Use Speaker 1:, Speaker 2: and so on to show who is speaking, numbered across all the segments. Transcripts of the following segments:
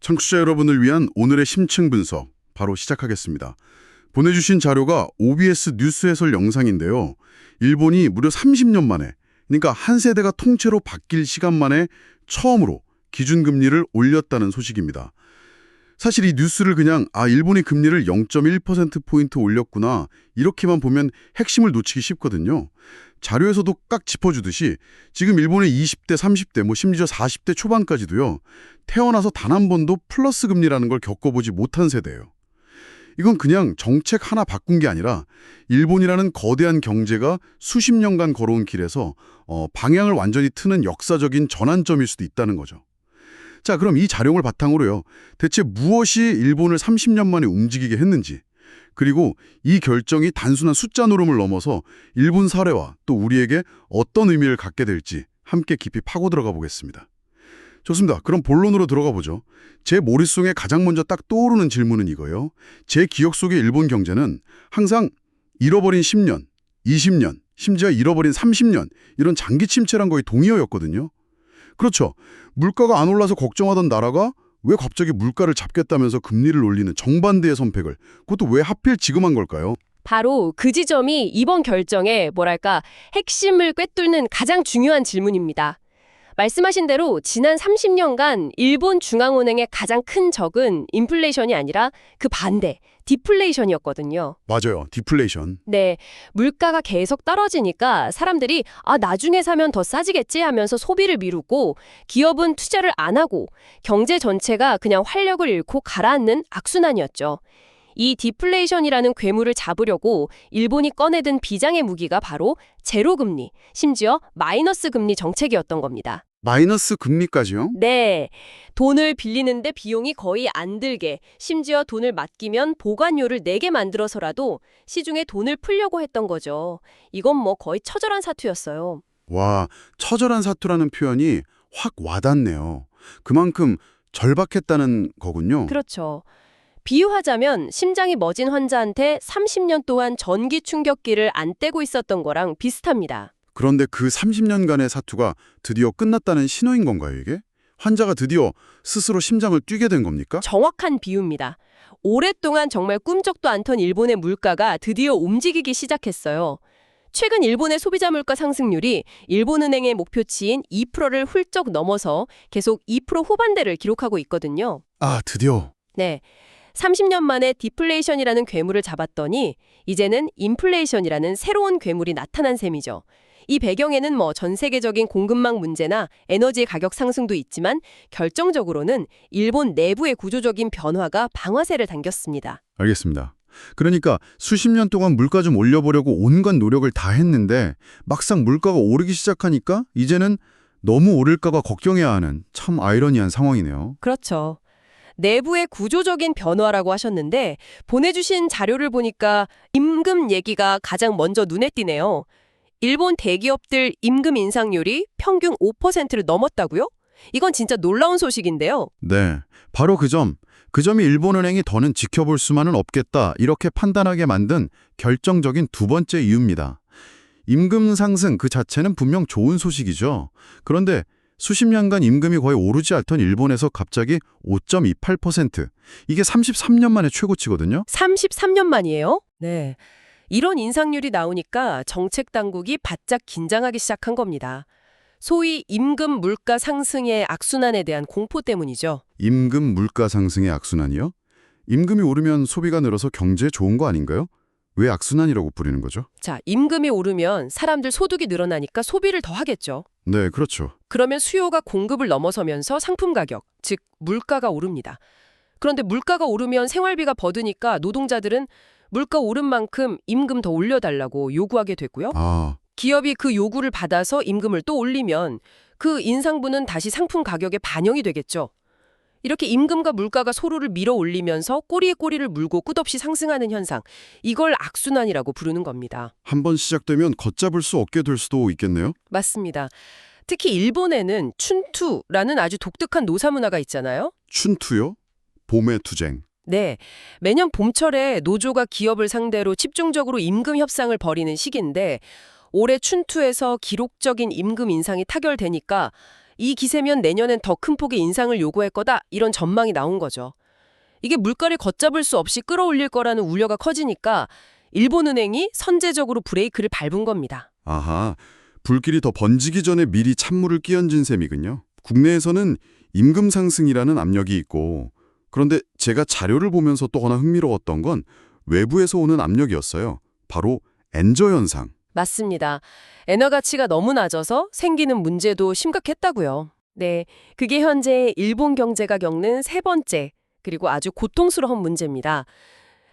Speaker 1: 청취자 여러분을 위한 오늘의 심층 분석 바로 시작하겠습니다. 보내주신 자료가 OBS 뉴스 해설 영상인데요. 일본이 무려 30년 만에, 그러니까 한 세대가 통째로 바뀔 시간 만에 처음으로 기준금리를 올렸다는 소식입니다. 사실 이 뉴스를 그냥 일본이 금리를 0.1%포인트 올렸구나 이렇게만 보면 핵심을 놓치기 쉽거든요. 자료에서도 깍 짚어주듯이 지금 일본의 20대, 30대, 심지어 40대 초반까지도요. 태어나서 단 한 번도 플러스 금리라는 걸 겪어보지 못한 세대예요. 이건 그냥 정책 하나 바꾼 게 아니라 일본이라는 거대한 경제가 수십 년간 걸어온 길에서 방향을 완전히 트는 역사적인 전환점일 수도 있다는 거죠. 자, 그럼 이 자료를 바탕으로요. 대체 무엇이 일본을 30년 만에 움직이게 했는지, 그리고 이 결정이 단순한 숫자 노름을 넘어서 일본 사례와 또 우리에게 어떤 의미를 갖게 될지 함께 깊이 파고 들어가 보겠습니다. 좋습니다. 그럼 본론으로 들어가 보죠. 제 머릿속에 가장 먼저 딱 떠오르는 질문은 이거예요. 제 기억 속의 일본 경제는 항상 잃어버린 10년, 20년, 심지어 잃어버린 30년 이런 장기 침체랑 거의 동의어였거든요. 그렇죠. 물가가 안 올라서 걱정하던 나라가 왜 갑자기 물가를 잡겠다면서 금리를 올리는 정반대의 선택을, 그것도 왜 하필 지금 한 걸까요?
Speaker 2: 바로 그 지점이 이번 결정의 핵심을 꿰뚫는 가장 중요한 질문입니다. 말씀하신 대로 지난 30년간 일본 중앙은행의 가장 큰 적은 인플레이션이 아니라 그 반대, 디플레이션이었거든요.
Speaker 1: 맞아요. 디플레이션.
Speaker 2: 네, 물가가 계속 떨어지니까 사람들이 나중에 사면 더 싸지겠지 하면서 소비를 미루고 기업은 투자를 안 하고 경제 전체가 그냥 활력을 잃고 가라앉는 악순환이었죠. 이 디플레이션이라는 괴물을 잡으려고 일본이 꺼내든 비장의 무기가 바로 제로금리, 심지어 마이너스 금리 정책이었던 겁니다.
Speaker 1: 마이너스 금리까지요?
Speaker 2: 네, 돈을 빌리는데 비용이 거의 안 들게, 심지어 돈을 맡기면 보관료를 내게 만들어서라도 시중에 돈을 풀려고 했던 거죠. 이건 거의 처절한 사투였어요.
Speaker 1: 와, 처절한 사투라는 표현이 확 와닿네요. 그만큼 절박했다는 거군요.
Speaker 2: 그렇죠. 비유하자면 심장이 멎은 환자한테 30년 동안 전기 충격기를 안 떼고 있었던 거랑 비슷합니다.
Speaker 1: 그런데 그 30년간의 사투가 드디어 끝났다는 신호인 건가요, 이게? 환자가 드디어 스스로 심장을 뛰게 된 겁니까?
Speaker 2: 정확한 비유입니다. 오랫동안 정말 꿈쩍도 않던 일본의 물가가 드디어 움직이기 시작했어요. 최근 일본의 소비자 물가 상승률이 일본은행의 목표치인 2%를 훌쩍 넘어서 계속 2% 후반대를 기록하고 있거든요.
Speaker 1: 드디어.
Speaker 2: 네. 30년 만에 디플레이션이라는 괴물을 잡았더니 이제는 인플레이션이라는 새로운 괴물이 나타난 셈이죠. 이 배경에는 전 세계적인 공급망 문제나 에너지 가격 상승도 있지만 결정적으로는 일본 내부의 구조적인 변화가 방아쇠를 당겼습니다.
Speaker 1: 알겠습니다. 그러니까 수십 년 동안 물가 좀 올려보려고 온갖 노력을 다 했는데 막상 물가가 오르기 시작하니까 이제는 너무 오를까봐 걱정해야 하는 참 아이러니한 상황이네요.
Speaker 2: 그렇죠. 내부의 구조적인 변화라고 하셨는데 보내주신 자료를 보니까 임금 얘기가 가장 먼저 눈에 띄네요. 일본 대기업들 임금 인상률이 평균 5%를 넘었다고요? 이건 진짜 놀라운 소식인데요.
Speaker 1: 네, 바로 그 점이 일본은행이 더는 지켜볼 수만은 없겠다 이렇게 판단하게 만든 결정적인 두 번째 이유입니다. 임금 상승 그 자체는 분명 좋은 소식이죠. 그런데 수십 년간 임금이 거의 오르지 않던 일본에서 갑자기 5.28%, 이게 33년 만에 최고치거든요.
Speaker 2: 33년 만이에요? 네. 이런 인상률이 나오니까 정책 당국이 바짝 긴장하기 시작한 겁니다. 소위 임금 물가 상승의 악순환에 대한 공포 때문이죠.
Speaker 1: 임금 물가 상승의 악순환이요? 임금이 오르면 소비가 늘어서 경제에 좋은 거 아닌가요? 왜 악순환이라고 부르는 거죠?
Speaker 2: 자, 임금이 오르면 사람들 소득이 늘어나니까 소비를 더 하겠죠.
Speaker 1: 네, 그렇죠.
Speaker 2: 그러면 수요가 공급을 넘어서면서 상품 가격, 즉 물가가 오릅니다. 그런데 물가가 오르면 생활비가 버드니까 노동자들은 물가 오른 만큼 임금 더 올려달라고 요구하게 되고요. 기업이 그 요구를 받아서 임금을 또 올리면 그 인상분은 다시 상품 가격에 반영이 되겠죠. 이렇게 임금과 물가가 서로를 밀어 올리면서 꼬리에 꼬리를 물고 끝없이 상승하는 현상, 이걸 악순환이라고 부르는 겁니다.
Speaker 1: 한번 시작되면 걷잡을 수 없게 될 수도 있겠네요?
Speaker 2: 맞습니다. 특히 일본에는 춘투라는 아주 독특한 노사 문화가 있잖아요.
Speaker 1: 춘투요? 봄의 투쟁.
Speaker 2: 네, 매년 봄철에 노조가 기업을 상대로 집중적으로 임금 협상을 벌이는 시기인데 올해 춘투에서 기록적인 임금 인상이 타결되니까 이 기세면 내년엔 더 큰 폭의 인상을 요구할 거다. 이런 전망이 나온 거죠. 이게 물가를 걷잡을 수 없이 끌어올릴 거라는 우려가 커지니까 일본은행이 선제적으로 브레이크를 밟은 겁니다.
Speaker 1: 아하, 불길이 더 번지기 전에 미리 찬물을 끼얹은 셈이군요. 국내에서는 임금 상승이라는 압력이 있고, 그런데 제가 자료를 보면서 또 하나 흥미로웠던 건 외부에서 오는 압력이었어요. 바로 엔저 현상.
Speaker 2: 맞습니다. 엔화 가치가 너무 낮아서 생기는 문제도 심각했다고요. 네, 그게 현재 일본 경제가 겪는 세 번째, 그리고 아주 고통스러운 문제입니다.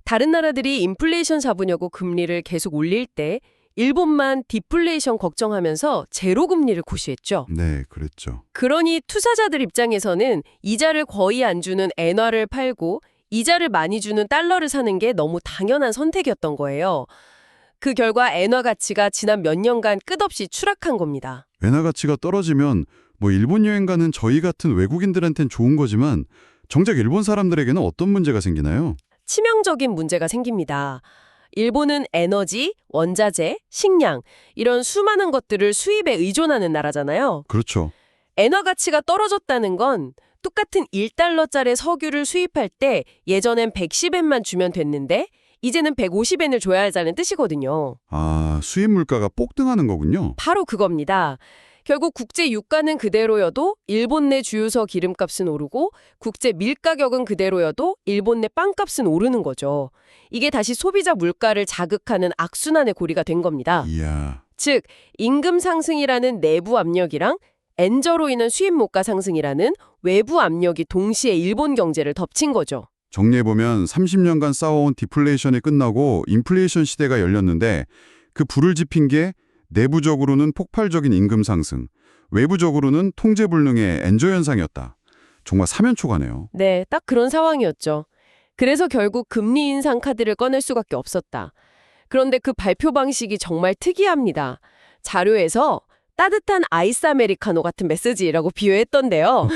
Speaker 2: 다른 나라들이 인플레이션 잡으려고 금리를 계속 올릴 때 일본만 디플레이션 걱정하면서 제로 금리를 고시했죠.
Speaker 1: 네, 그랬죠.
Speaker 2: 그러니 투자자들 입장에서는 이자를 거의 안 주는 엔화를 팔고 이자를 많이 주는 달러를 사는 게 너무 당연한 선택이었던 거예요. 그 결과 엔화 가치가 지난 몇 년간 끝없이 추락한 겁니다.
Speaker 1: 엔화 가치가 떨어지면 일본 여행 가는 저희 같은 외국인들한텐 좋은 거지만 정작 일본 사람들에게는 어떤 문제가 생기나요?
Speaker 2: 치명적인 문제가 생깁니다. 일본은 에너지, 원자재, 식량 이런 수많은 것들을 수입에 의존하는 나라잖아요.
Speaker 1: 그렇죠.
Speaker 2: 엔화 가치가 떨어졌다는 건 똑같은 1달러짜리 석유를 수입할 때 예전엔 110엔만 주면 됐는데 이제는 150엔을 줘야 하자는 뜻이거든요.
Speaker 1: 아, 수입 물가가 폭등하는 거군요.
Speaker 2: 바로 그겁니다. 결국 국제 유가는 그대로여도 일본 내 주유소 기름값은 오르고 국제 밀 가격은 그대로여도 일본 내 빵값은 오르는 거죠. 이게 다시 소비자 물가를 자극하는 악순환의 고리가 된 겁니다.
Speaker 1: 이야.
Speaker 2: 즉, 임금 상승이라는 내부 압력이랑 엔저로 인한 수입 물가 상승이라는 외부 압력이 동시에 일본 경제를 덮친 거죠.
Speaker 1: 정리해보면 30년간 쌓아온 디플레이션이 끝나고 인플레이션 시대가 열렸는데 그 불을 지핀 게 내부적으로는 폭발적인 임금 상승, 외부적으로는 통제불능의 엔저 현상이었다. 정말 사면초가네요.
Speaker 2: 네, 딱 그런 상황이었죠. 그래서 결국 금리 인상 카드를 꺼낼 수밖에 없었다. 그런데 그 발표 방식이 정말 특이합니다. 자료에서 따뜻한 아이스 아메리카노 같은 메시지라고 비유했던데요.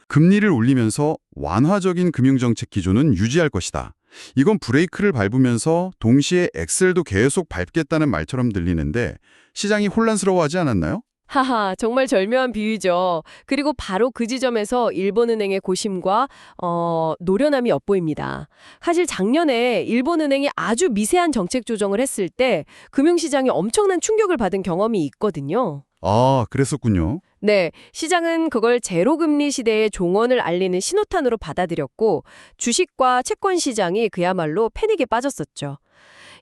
Speaker 1: 금리를 올리면서 완화적인 금융정책 기조는 유지할 것이다. 이건 브레이크를 밟으면서 동시에 엑셀도 계속 밟겠다는 말처럼 들리는데 시장이 혼란스러워하지 않았나요?
Speaker 2: 하하, 정말 절묘한 비유죠. 그리고 바로 그 지점에서 일본은행의 고심과 노련함이 엿보입니다. 사실 작년에 일본은행이 아주 미세한 정책 조정을 했을 때 금융시장이 엄청난 충격을 받은 경험이 있거든요.
Speaker 1: 아, 그랬었군요.
Speaker 2: 네, 시장은 그걸 제로금리 시대의 종언을 알리는 신호탄으로 받아들였고 주식과 채권 시장이 그야말로 패닉에 빠졌었죠.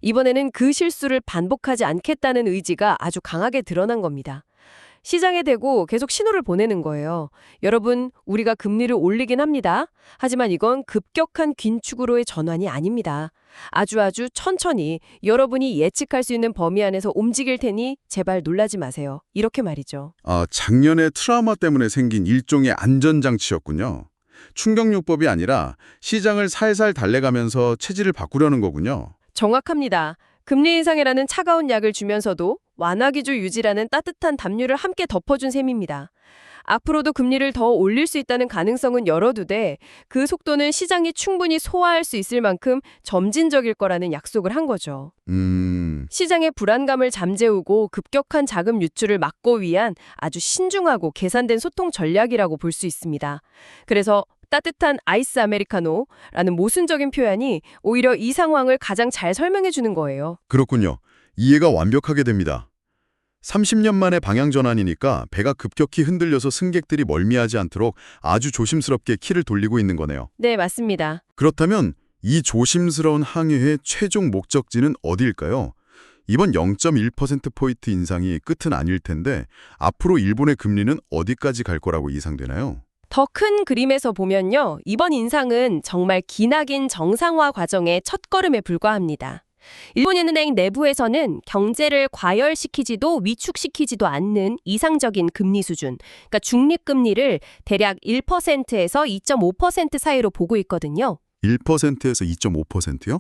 Speaker 2: 이번에는 그 실수를 반복하지 않겠다는 의지가 아주 강하게 드러난 겁니다. 시장에 대고 계속 신호를 보내는 거예요. 여러분, 우리가 금리를 올리긴 합니다. 하지만 이건 급격한 긴축으로의 전환이 아닙니다. 아주 천천히 여러분이 예측할 수 있는 범위 안에서 움직일 테니 제발 놀라지 마세요. 이렇게 말이죠.
Speaker 1: 아, 작년에 트라우마 때문에 생긴 일종의 안전장치였군요. 충격요법이 아니라 시장을 살살 달래가면서 체질을 바꾸려는 거군요.
Speaker 2: 정확합니다. 금리 인상이라는 차가운 약을 주면서도 완화 기조 유지라는 따뜻한 담요를 함께 덮어준 셈입니다. 앞으로도 금리를 더 올릴 수 있다는 가능성은 열어두되 그 속도는 시장이 충분히 소화할 수 있을 만큼 점진적일 거라는 약속을 한 거죠. 시장의 불안감을 잠재우고 급격한 자금 유출을 막고 위한 아주 신중하고 계산된 소통 전략이라고 볼 수 있습니다. 그래서 따뜻한 아이스 아메리카노라는 모순적인 표현이 오히려 이 상황을 가장 잘 설명해 주는 거예요.
Speaker 1: 그렇군요. 이해가 완벽하게 됩니다. 30년 만의 방향 전환이니까 배가 급격히 흔들려서 승객들이 멀미하지 않도록 아주 조심스럽게 키를 돌리고 있는 거네요.
Speaker 2: 네, 맞습니다.
Speaker 1: 그렇다면 이 조심스러운 항해의 최종 목적지는 어디일까요? 이번 0.1%포인트 인상이 끝은 아닐 텐데 앞으로 일본의 금리는 어디까지 갈 거라고 예상되나요?
Speaker 2: 더 큰 그림에서 보면요. 이번 인상은 정말 기나긴 정상화 과정의 첫걸음에 불과합니다. 일본은행 내부에서는 경제를 과열시키지도 위축시키지도 않는 이상적인 금리 수준, 그러니까 중립금리를 대략 1%에서 2.5% 사이로 보고 있거든요.
Speaker 1: 1%에서 2.5%요?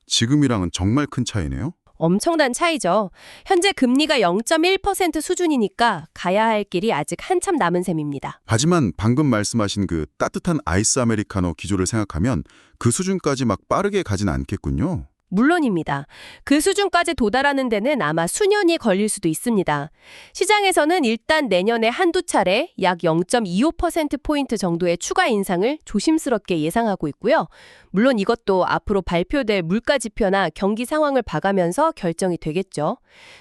Speaker 1: 지금이랑은 정말 큰 차이네요.
Speaker 2: 엄청난 차이죠. 현재 금리가 0.1% 수준이니까 가야 할 길이 아직 한참 남은 셈입니다.
Speaker 1: 하지만 방금 말씀하신 그 따뜻한 아이스 아메리카노 기조를 생각하면 그 수준까지 막 빠르게 가진 않겠군요.
Speaker 3: 물론입니다. 그 수준까지 도달하는 데는 아마 수년이 걸릴 수도 있습니다. 시장에서는 일단 내년에 한두 차례 약 0.25%포인트 정도의 추가 인상을 조심스럽게 예상하고 있고요. 물론 이것도 앞으로 발표될 물가 지표나 경기 상황을 봐가면서 결정이 되겠죠.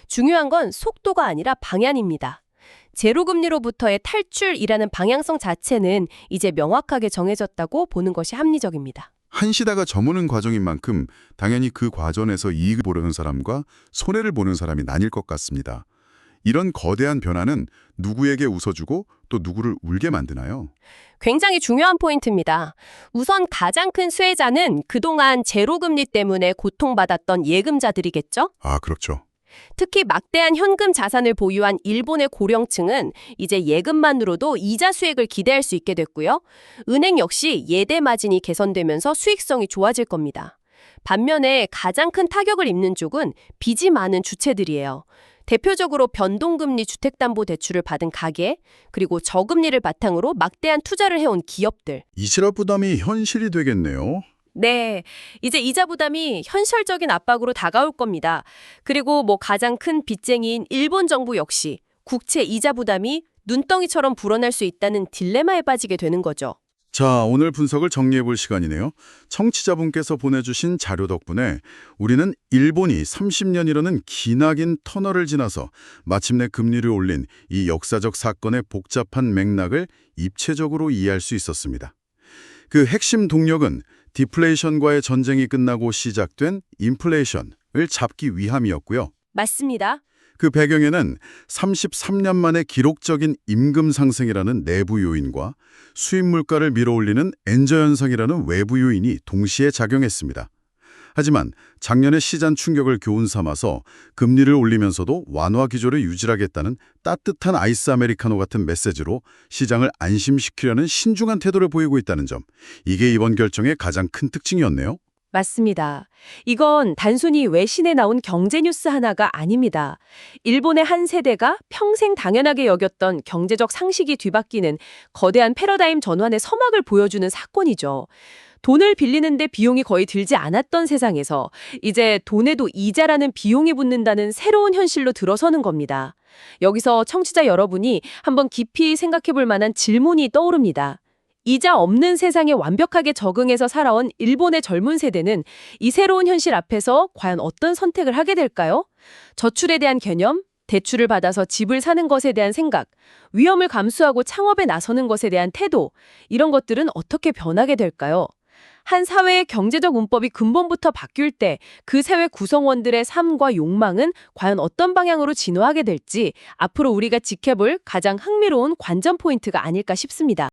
Speaker 3: 중요한 건 속도가 아니라 방향입니다. 제로금리로부터의 탈출이라는 방향성 자체는 이제 명확하게 정해졌다고 보는 것이 합리적입니다.
Speaker 4: 한시다가 저무는 과정인 만큼 당연히 그 과정에서 이익을 보려는 사람과 손해를 보는 사람이 나뉠 것 같습니다. 이런 거대한 변화는 누구에게 웃어주고 또 누구를 울게 만드나요?
Speaker 3: 굉장히 중요한 포인트입니다. 우선 가장 큰 수혜자는 그동안 제로금리 때문에 고통받았던 예금자들이겠죠?
Speaker 4: 아, 그렇죠.
Speaker 3: 특히 막대한 현금 자산을 보유한 일본의 고령층은 이제 예금만으로도 이자 수익을 기대할 수 있게 됐고요. 은행 역시 예대 마진이 개선되면서 수익성이 좋아질 겁니다. 반면에 가장 큰 타격을 입는 쪽은 빚이 많은 주체들이에요. 대표적으로 변동금리 주택담보대출을 받은 가계, 그리고 저금리를 바탕으로 막대한 투자를 해온 기업들.
Speaker 4: 이자료 부담이 현실이 되겠네요.
Speaker 3: 네, 이제 이자 부담이 현실적인 압박으로 다가올 겁니다. 그리고 가장 큰 빚쟁이인 일본 정부 역시 국채 이자 부담이 눈덩이처럼 불어날 수 있다는 딜레마에 빠지게 되는 거죠.
Speaker 1: 자, 오늘 분석을 정리해볼 시간이네요. 청취자분께서 보내주신 자료 덕분에 우리는 일본이 30년이라는 기나긴 터널을 지나서 마침내 금리를 올린 이 역사적 사건의 복잡한 맥락을 입체적으로 이해할 수 있었습니다. 그 핵심 동력은 디플레이션과의 전쟁이 끝나고 시작된 인플레이션을 잡기 위함이었고요.
Speaker 3: 맞습니다.
Speaker 1: 그 배경에는 33년 만에 기록적인 임금 상승이라는 내부 요인과 수입 물가를 밀어올리는 엔저 현상이라는 외부 요인이 동시에 작용했습니다. 하지만 작년의 시장 충격을 교훈 삼아서 금리를 올리면서도 완화 기조를 유지하겠다는 따뜻한 아이스 아메리카노 같은 메시지로 시장을 안심시키려는 신중한 태도를 보이고 있다는 점, 이게 이번 결정의 가장 큰 특징이었네요.
Speaker 3: 맞습니다. 이건 단순히 외신에 나온 경제 뉴스 하나가 아닙니다. 일본의 한 세대가 평생 당연하게 여겼던 경제적 상식이 뒤바뀌는 거대한 패러다임 전환의 서막을 보여주는 사건이죠. 돈을 빌리는데 비용이 거의 들지 않았던 세상에서 이제 돈에도 이자라는 비용이 붙는다는 새로운 현실로 들어서는 겁니다. 여기서 청취자 여러분이 한번 깊이 생각해 볼 만한 질문이 떠오릅니다. 이자 없는 세상에 완벽하게 적응해서 살아온 일본의 젊은 세대는 이 새로운 현실 앞에서 과연 어떤 선택을 하게 될까요? 저출에 대한 개념, 대출을 받아서 집을 사는 것에 대한 생각, 위험을 감수하고 창업에 나서는 것에 대한 태도, 이런 것들은 어떻게 변하게 될까요? 한 사회의 경제적 문법이 근본부터 바뀔 때 그 사회 구성원들의 삶과 욕망은 과연 어떤 방향으로 진화하게 될지 앞으로 우리가 지켜볼 가장 흥미로운 관전 포인트가 아닐까 싶습니다.